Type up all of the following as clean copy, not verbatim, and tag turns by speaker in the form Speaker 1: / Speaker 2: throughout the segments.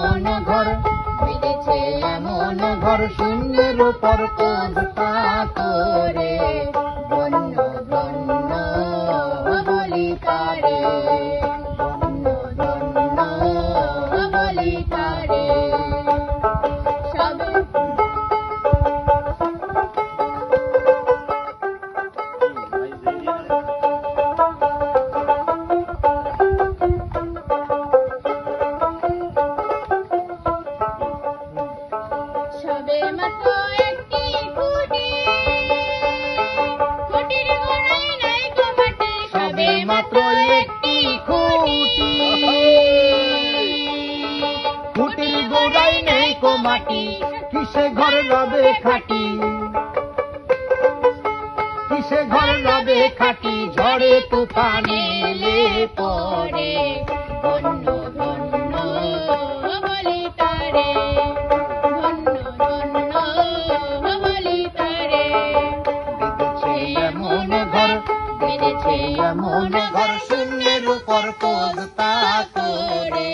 Speaker 1: এমন ঘর, বেঁধেছে এমন ঘর, শূন্যের উপর পদটা করে, ধন্য ধন্য বলি তারে, ধন্য ধন্য বলি তারে। সবে মাত্র একটি খুঁটি, খুঁটির গোড়ায় নাই গো মাটি, সবে মাত্র একটি খুঁটি, খুঁটির গোড়ায় নেই গো মাটি, কিসে ঘর রবে খাটি, কিসে ঘর রবে খাটি, ঝড়ে তুফানে এলে পড়ে, ধন্য ধন্য বলি তারে, ধন্য ধন্য বলি তারে। বেঁধেছে এমন ঘর, বেঁধেছে এমন ঘর, শূন্যের উপর পদটা করে,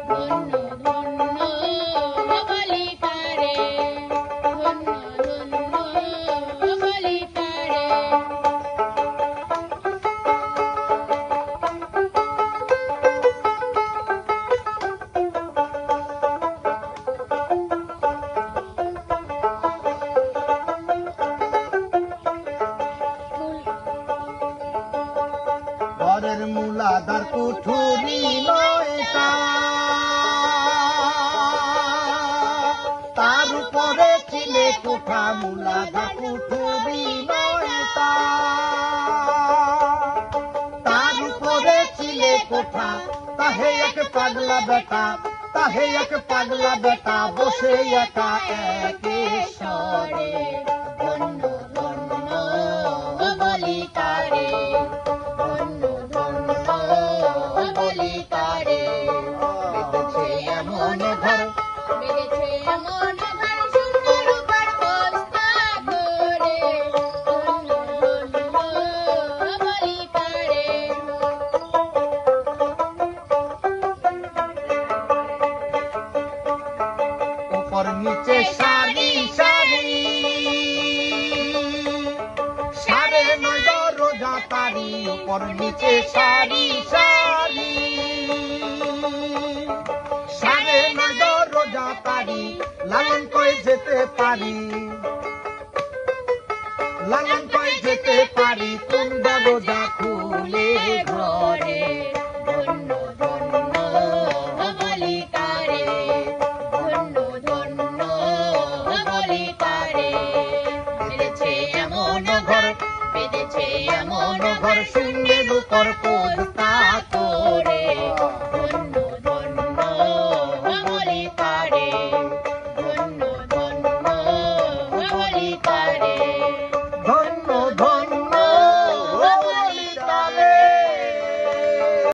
Speaker 1: ধন্য ধন্য বলি তারে, ধন্য ধন্য বলি তারে। ঘরের মূলাধার কুঠুরি নয়টা, তার উপরে ছিলে কোঠা, মূলাধার কুঠুরি নয়টা, তার উপরে ছিলে কোঠা, তাহে এক পাগলা বেটা, তাহে এক পাগলা বেটা, বসে একা একেশ্বরে, ধন্য ধন্য বলি তারে, ধন্য ধন্য বলি তারে। বেঁধেছে এমন ঘর, বেঁধেছে এমন ঘর, শূন্যের উপর পদটা করে, ধন্য ধন্য বলি তারে। উপর নিচে সারি সারি, সাড়ে নয় দরজা তারি, উপর নিচে সারি সারি, সাড়ে নয় দরজা তারি, লালন কই যেতে পারি, লালন কই যেতে পারি, কোন দরজা খুলে ঘরে, ধন্য ধন্য বলি তারে, ধন্য ধন্য বলি তারে। বেঁধেছে এমন ঘর, বেঁধেছে এমন ঘর, শূন্যের উপর পদটা করে, ধন্য ধন্য বলি তারে, ধন্য ধন্য বলি তারে, ধন্য